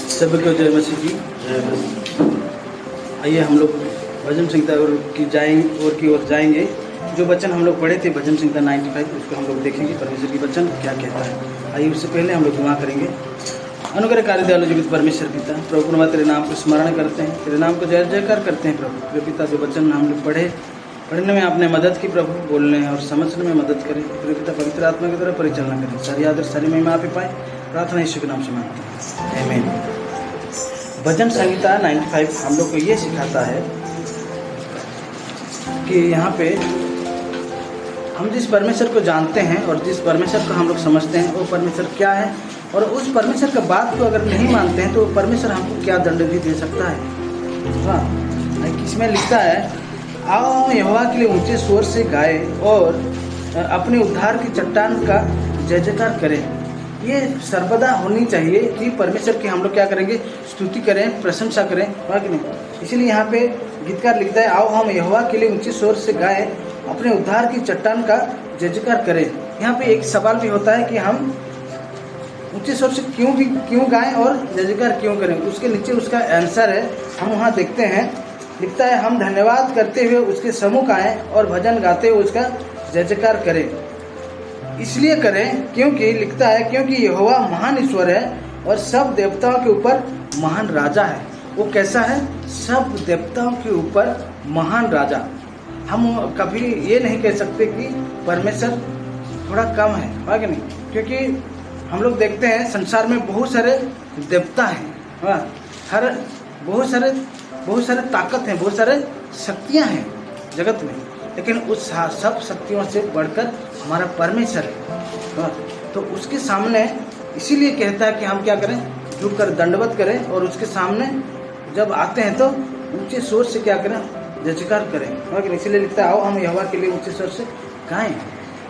सभी को जय मसीह की। आइए हम लोग भजन संहिता की ओर जाएंगे। जो वचन हम लोग पढ़े थे भजन संहिता 95, उसको हम लोग देखेंगे परमेश्वर की वचन क्या कहता है। आइए उससे पहले हम लोग दुआ करेंगे। अनुग्रहकारी दयालु जीवित परमेश्वर पिता, प्रभु प्रभु तेरे नाम को स्मरण करते हैं, तेरे नाम को जय जयकार करते हैं। प्रभु प्रिय पिता, जो वचन हम लोग पढ़ने में आपने मदद की प्रभु, बोलने और समझने में मदद करें। प्रिय पिता, पवित्र आत्मा की तरह परिचालना करें। सारी आदर सारी महिमा आप ही पाए, प्रार्थना यीशु के नाम से मांगते हैं, आमीन। भजन संहिता 95 हम लोग को ये सिखाता है कि यहाँ पे हम जिस परमेश्वर को जानते हैं और जिस परमेश्वर को हम लोग समझते हैं वो परमेश्वर क्या है, और उस परमेश्वर का बात को अगर नहीं मानते हैं तो परमेश्वर हमको क्या दंड भी दे सकता है। हाँ, इसमें लिखता है, आओ यहोवा के लिए ऊंचे स्वर से गाए और अपने उद्धार की चट्टान का जय जयकार करें। ये सर्वदा होनी चाहिए कि परमेश्वर की हम लोग क्या करेंगे, स्तुति करें, प्रशंसा करें, है कि नहीं। इसीलिए यहाँ पे गीतकार लिखता है, आओ हम यहोवा के लिए ऊंचे स्वर से गाए, अपने उद्धार की चट्टान का जय जयकार करें। यहाँ पे एक सवाल भी होता है कि हम ऊंचे स्वर से क्यों गाएं और जय जयकार क्यों करें। उसके नीचे उसका आंसर है, हम वहाँ देखते हैं। लिखता है, हम धन्यवाद करते हुए उसके सम्मुख आएं और भजन गाते हुए उसका जय जयकार करें। इसलिए करें क्योंकि लिखता है, क्योंकि यहोवा महान ईश्वर है और सब देवताओं के ऊपर महान राजा है। वो कैसा है? सब देवताओं के ऊपर महान राजा। हम कभी ये नहीं कह सकते कि परमेश्वर थोड़ा कम है कि नहीं, क्योंकि हम लोग देखते हैं संसार में बहुत सारे देवता हैं, हर बहुत सारे ताकत हैं, बहुत सारे शक्तियां हैं जगत में, लेकिन उस सब शक्तियों से बढ़कर हमारा परमेश्वर है। तो उसके सामने इसीलिए कहता है कि हम क्या करें, झुक कर दंडवत करें, और उसके सामने जब आते हैं तो ऊंचे स्वर से क्या करें, जय जयकार करें। इसीलिए लिखता है, आओ हम यहोवा के लिए ऊंचे स्वर से गाएं।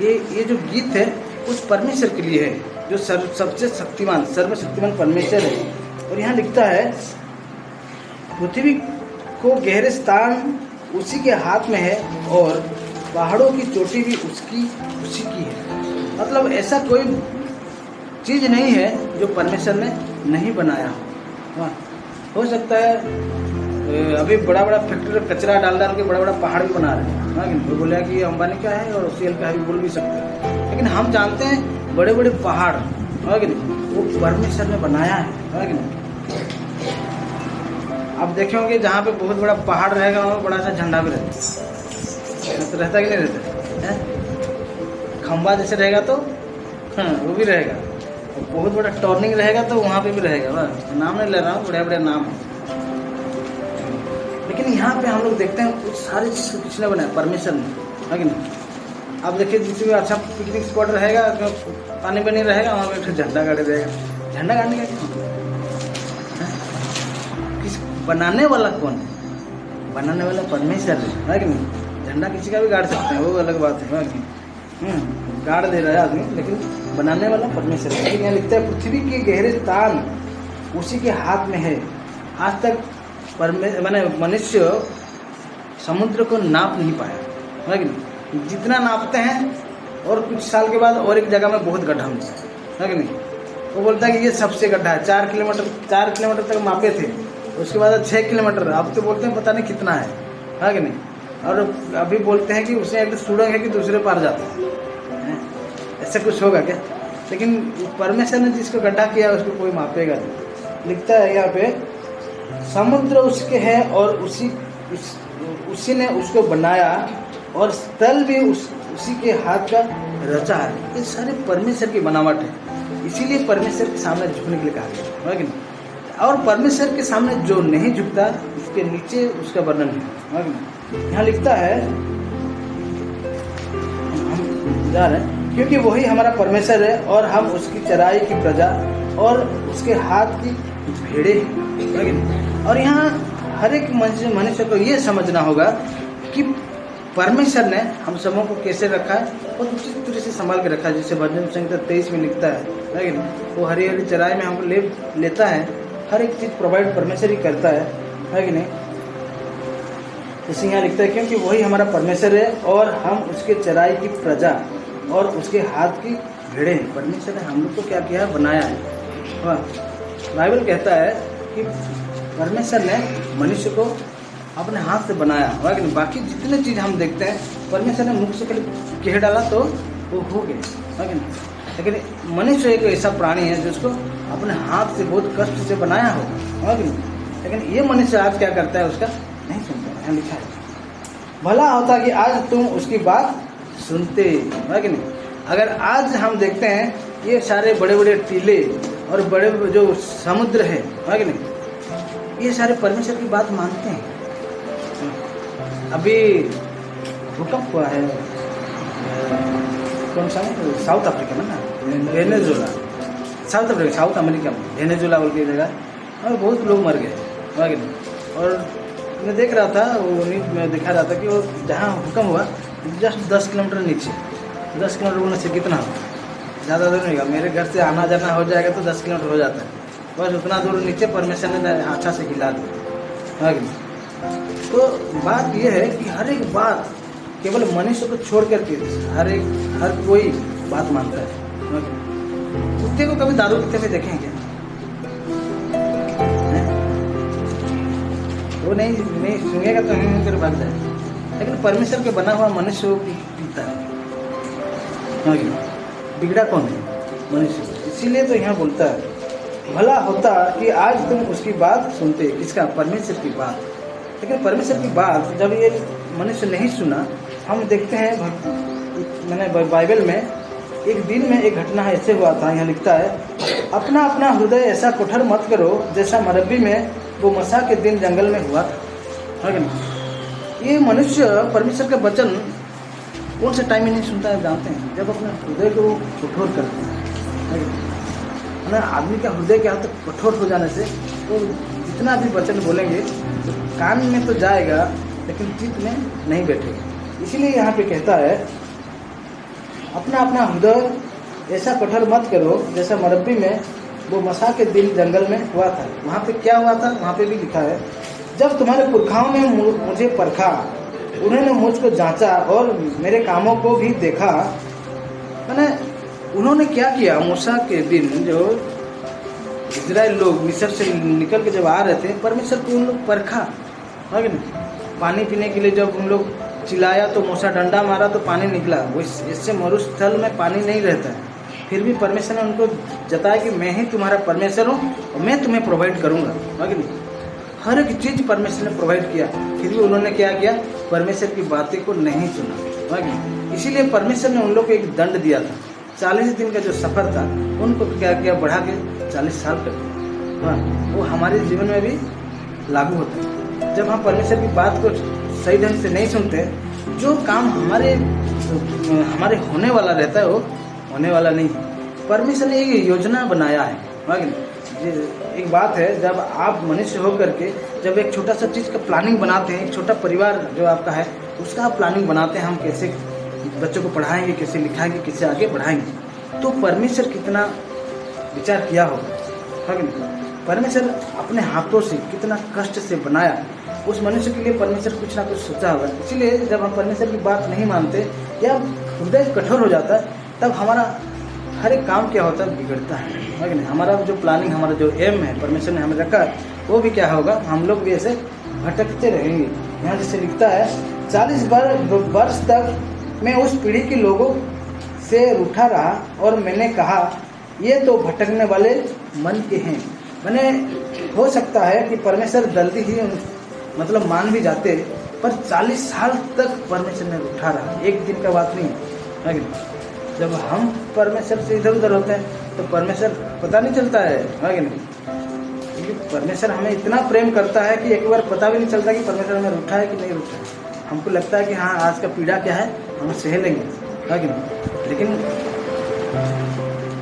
ये जो गीत है उस परमेश्वर के लिए है जो सबसे शक्तिमान सर्वशक्तिमान परमेश्वर है। और यहाँ लिखता है, पृथ्वी को गहरे स्थान उसी के हाथ में है और पहाड़ों की चोटी भी उसी की है। मतलब ऐसा कोई चीज़ नहीं है जो परमेश्वर ने नहीं बनाया हो सकता है अभी बड़ा फैक्ट्री कचरा डाल के बड़ा पहाड़ भी बना रहे हैं, वो बोले कि ये अंबानी का है और सीएल का है भी बोल भी सकते हैं, लेकिन हम जानते हैं बड़े पहाड़ है कि नहीं, वो परमेश्वर ने बनाया है कि नहीं। आप देखे होंगे जहाँ पे बहुत बड़ा पहाड़ रहेगा वहाँ बड़ा सा झंडा भी रहता कि नहीं रहता है? खंबा जैसे रहेगा तो वो भी रहेगा, और बहुत बड़ा टर्निंग रहेगा तो वहाँ पे भी रहेगा। नाम नहीं ले रहा हूँ, बड़े नाम है, लेकिन यहाँ पे हम लोग देखते हैं कुछ सारी चीज़ को किसने बनाया, परमेश्वर ने, है कि नहीं। आप देखिए जिसमें अच्छा पिकनिक स्पॉट रहेगा, पानी बनी रहेगा, वहाँ पे झंडा गाड़े रहेगा। झंडा गाड़ने का किस बनाने वाला कौन है? बनाने वाला परमेश्वर है कि नहीं। झंडा किसी का भी गाड़ सकते हैं, वो अलग बात है कि गाड़ दे रहा है आदमी, लेकिन बनाने वाला परमेश्वर है। लेकिन यहाँ लिखता है, पृथ्वी के गहरे स्थान उसी के हाथ में है। आज तक मनुष्य समुद्र को नाप नहीं पाया, है कि नहीं। जितना नापते हैं और कुछ साल के बाद और एक जगह में बहुत गड्ढा मिलता है कि नहीं। वो बोलता है कि ये सबसे गड्ढा है, 4 किलोमीटर तक मापे थे, उसके बाद 6 किलोमीटर, अब तो बोलते हैं पता नहीं कितना है कि नहीं। और अभी बोलते हैं कि उसमें एक सुड़ंग है कि दूसरे पार जाता है, ऐसा कुछ होगा क्या? लेकिन परमेश्वर ने जिसको गड्ढा किया उसको कोई मापेगा नहीं। लिखता है यहाँ पे, समुद्र उसके है और उसी ने उसको बनाया, और स्थल भी उसी के हाथ का रचा है। ये सारे परमेश्वर की बनावट है, इसीलिए परमेश्वर के सामने झुकने के लिए कहा गया है कि नहीं। और परमेश्वर के सामने जो नहीं झुकता, इसके नीचे उसका वर्णन है कि नहीं। यहाँ लिखता है, हम जा रहे हैं, क्योंकि वही हमारा परमेश्वर है और हम उसकी चराई की प्रजा और उसके हाथ की भेड़े हैं। और यहाँ हर एक मनुष्य को ये समझना होगा कि परमेश्वर ने हम सबों को कैसे रखा है और उचित तरह से संभाल के रखा है। जैसे भजन संहिता 23 में लिखता है कि वो हरी चराई में हमको लेता है, हर एक चीज़ प्रोवाइड परमेश्वर ही करता है कि नहीं। जैसे यहाँ लिखता है, क्योंकि वही हमारा परमेश्वर है और हम उसके चराई की प्रजा और उसके हाथ की भेड़े हैं। परमेश्वर ने हम लोग को क्या किया है, बनाया है। बाइबल कहता है कि परमेश्वर ने मनुष्य को अपने हाथ से बनाया, लेकिन बाकी जितने चीज़ हम देखते हैं परमेश्वर ने मुख से कह डाला तो वो हो गए। लेकिन मनुष्य एक ऐसा प्राणी है जिसको अपने हाथ से बहुत कष्ट से बनाया हो, लेकिन ये मनुष्य आज क्या करता है, उसका नहीं सुनता। यहाँ लिखा है, भला होता कि आज तुम उसकी बात सुनते, है कि नहीं। अगर आज हम देखते हैं ये सारे बड़े बड़े टीले और बड़े जो समुद्र है कि नहीं, ये सारे परमेश्वर की बात मानते हैं। अभी भूकंप हुआ है कौन सा है, साउथ अफ्रीका में ना, वेनेजुला, साउथ अमेरिका में वेनेजुला बोल के जगह, और बहुत लोग मर गए, है कि नहीं। और मैं देख रहा था, वो न्यूज़ में दिखा रहा था कि वो जहाँ भूकंप हुआ जस्ट 10 किलोमीटर नीचे, 10 किलोमीटर बोलने से कितना हो, ज़्यादा दूर नहीं होगा, मेरे घर से आना जाना हो जाएगा तो 10 किलोमीटर हो जाता है, बस उतना दूर नीचे परमेश्वर ने अच्छा से हिला दिया, है कि नहीं। तो बात यह है कि हर एक बात केवल मनुष्य को छोड़ करके हर कोई बात मानता है। कुत्ते को कभी दारू पीते हुए देखें क्या? वो नहीं सुनेगा तो हिंग कर भाग जाए, लेकिन परमेश्वर के बना हुआ मनुष्य को पीता है। बिगड़ा कौन है? मनुष्य। इसीलिए तो यहाँ बोलता है, भला होता कि आज तुम उसकी बात सुनते। इसका परमेश्वर की बात। लेकिन परमेश्वर की बात जब ये मनुष्य नहीं सुना, हम देखते हैं मैंने बाइबल में एक दिन में एक घटना ऐसे हुआ था। यहाँ लिखता है, अपना अपना हृदय ऐसा कठोर मत करो जैसा मरबी में वो मसा के दिन जंगल में हुआ था, है कि नहीं। ये मनुष्य परमेश्वर का वचन कौन से टाइम में नहीं सुनता है जानते हैं? जब अपने हृदय को कठोर करते हैं, है ना। आदमी का हृदय क्या होता है, कठोर हो जाने से वो जितना भी वचन बोलेंगे तो कान में तो जाएगा लेकिन चित्त में नहीं बैठेगा। इसीलिए यहाँ पे कहता है, अपना अपना हृदय ऐसा कठोर मत करो जैसा मरबी में वो मसा के दिन जंगल में हुआ था। वहाँ पे क्या हुआ था? वहाँ पे भी लिखा है, जब तुम्हारे पुरखाओं ने मुझे परखा, उन्होंने मुझको जांचा और मेरे कामों को भी देखा। मैंने उन्होंने क्या किया? मूसा के दिन जो इजराइल लोग मिस्र से निकल के जब आ रहे थे, परमेश्वर को उन लोग परखा, है कि नहीं। पानी पीने के लिए जब उन लोग चिल्लाया तो मूसा डंडा मारा तो पानी निकला। वो इससे मरुस्थल में पानी नहीं रहता है, फिर भी परमेश्वर ने उनको जताया कि मैं ही तुम्हारा परमेश्वर हूँ और मैं तुम्हें प्रोवाइड करूँगा, है कि नहीं। हर एक चीज़ परमेश्वर ने प्रोवाइड किया, फिर भी उन्होंने क्या किया? परमेश्वर की बातें को नहीं सुना, है कि नहीं। इसीलिए परमेश्वर ने उन लोग को एक दंड दिया था। 40 दिन का जो सफ़र था उनको क्या किया? बढ़ा के 40 साल कर दिया। हाँ, वो हमारे जीवन में भी लागू होता है। जब हम परमेश्वर की बात को सही ढंग से नहीं सुनते, जो काम हमारे होने वाला रहता है वो होने वाला नहीं है। परमेश्वर ने एक योजना बनाया है, एक बात है, जब आप मनुष्य होकर के जब एक छोटा सा चीज़ का प्लानिंग बनाते हैं, एक छोटा परिवार जो आपका है उसका आप प्लानिंग बनाते हैं, हम कैसे बच्चों को पढ़ाएंगे, कैसे लिखाएंगे, कैसे आगे बढ़ाएंगे, तो परमेश्वर कितना विचार किया होगा, है कि नहीं। परमेश्वर अपने हाथों से कितना कष्ट से बनाया, उस मनुष्य के लिए परमेश्वर कुछ ना कुछ सोचा होगा। इसीलिए जब हम परमेश्वर की बात नहीं मानते या हृदय कठोर हो जाता है, तब हमारा हर एक काम क्या होता है? बिगड़ता है कि नहीं। हमारा जो प्लानिंग, हमारा जो एम है परमेश्वर ने हमें रखा, वो भी क्या होगा? हम लोग भी ऐसे भटकते रहेंगे। यहाँ जैसे लिखता है, 40 वर्ष तक मैं उस पीढ़ी के लोगों से रूठा रहा और मैंने कहा, ये तो भटकने वाले मन के हैं। मैंने हो सकता है कि परमेश्वर जल्दी ही मतलब मान भी जाते, पर 40 साल तक परमेश्वर ने रूठा रहा। एक दिन का बात नहीं है कि नहीं। जब हम परमेश्वर से इधर उधर होते हैं तो परमेश्वर पता नहीं चलता है कि नहीं। क्योंकि परमेश्वर हमें इतना प्रेम करता है कि एक बार पता भी नहीं चलता कि परमेश्वर हमें रूठा है कि नहीं रूठा है। हमको लगता है कि हाँ, आज का पीड़ा क्या है, हम सह लेंगे, है कि नहीं। लेकिन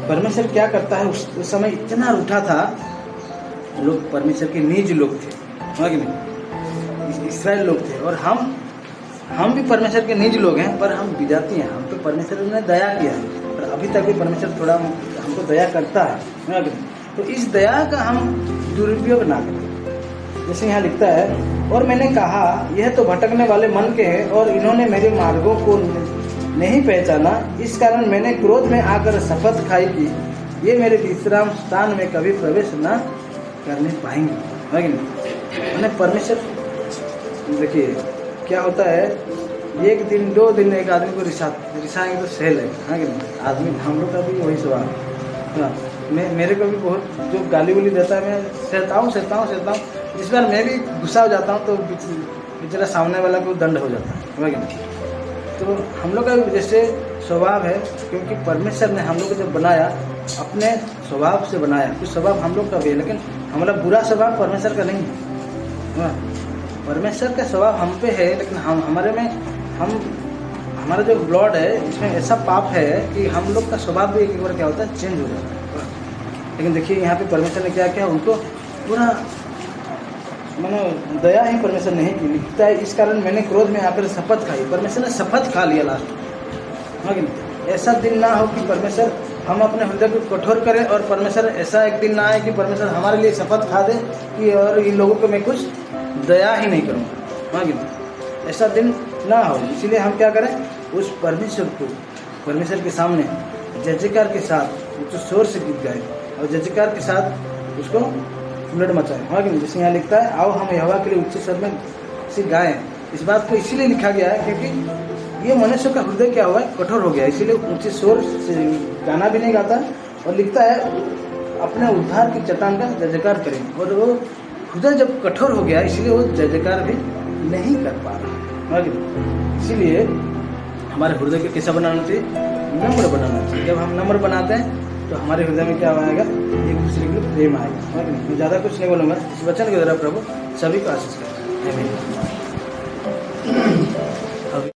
परमेश्वर क्या करता है? उस समय इतना रूठा था, लोग परमेश्वर के निज लोग थे, है कि नहीं। इस्राएल लोग थे, और हम भी परमेश्वर के निज लोग हैं, पर हम विजाती हैं। हम पे परमेश्वर ने दया किया है, पर अभी तक भी परमेश्वर थोड़ा हमको दया करता है कि नहीं। तो इस दया का हम दुरुपयोग ना करें। जैसे यहाँ लिखता है, और मैंने कहा, यह तो भटकने वाले मन के हैं और इन्होंने मेरे मार्गों को नहीं पहचाना। इस कारण मैंने क्रोध में आकर शपथ खाई कि ये मेरे विश्राम स्थान में कभी प्रवेश न करने पाएंगे, है कि नहीं। मैंने परमेश्वर, देखिए क्या होता है, एक दिन 2 दिन एक आदमी को रिसाएंगे तो सहल है कि नहीं। आदमी हम लोग का भी वही स्वभाव है। मेरे को भी बहुत जो गाली वाली देता है, मैं सहता हूँ। इस बार मैं भी गुस्सा हो जाता हूँ तो बेचारा सामने वाला को दंड हो जाता है कि नहीं। तो हम लोग का भी जैसे स्वभाव है, क्योंकि परमेश्वर ने हम लोग को जब बनाया अपने स्वभाव से बनाया। कुछ स्वभाव हम लोग का भी है, लेकिन हमारा बुरा स्वभाव परमेश्वर का नहीं है। परमेश्वर का स्वभाव हम पे है, लेकिन हमारा जो ब्लड है इसमें ऐसा पाप है कि हम लोग का स्वभाव भी एक बार क्या होता है, चेंज हो जाता है। लेकिन देखिए यहाँ पे परमेश्वर ने क्या किया, उनको पूरा मैंने दया ही परमेश्वर नहीं की, लिखता है इस कारण मैंने क्रोध में आकर शपथ खाई। परमेश्वर ने शपथ खा लिया लास्ट में, है कि ऐसा दिन ना हो कि परमेश्वर हम अपने हृदय को कठोर करें और परमेश्वर ऐसा एक दिन ना आए कि परमेश्वर हमारे लिए शपथ खा दे कि और इन लोगों को मैं कुछ दया ही नहीं करूँगा, है कि ऐसा दिन ना हो। इसीलिए हम क्या करें, उस परमेश्वर के सामने जयकार के साथ उच्च शोर से गीत गाए और जयकार के साथ उसको उलट मचाए, है कि नहीं। जैसे यहाँ लिखता है, आओ हम यहोवा के लिए उच्च स्वर में से गाएं। इस बात को इसीलिए लिखा गया है क्योंकि ये मनुष्य का हृदय क्या हुआ है, कठोर हो गया, इसीलिए ऊंचे शोर से गाना भी नहीं गाता। और लिखता है अपने उद्धार की चट्टान का जयकार करें, और वो हृदय जब कठोर हो गया इसलिए वो जयकार भी नहीं कर पा रहा, है कि नहीं। इसीलिए हमारे हृदय को कैसा बनाना चाहिए, नम्र बनाना चाहिए। जब हम नम्र बनाते हैं तो हमारे हृदय में क्या आएगा, एक दूसरे के लिए प्रेम आएगा, है कि नहीं। मैं ज़्यादा कुछ नहीं बोलूँगा, इस वचन के द्वारा प्रभु सभी को आशीष करें। आमीन।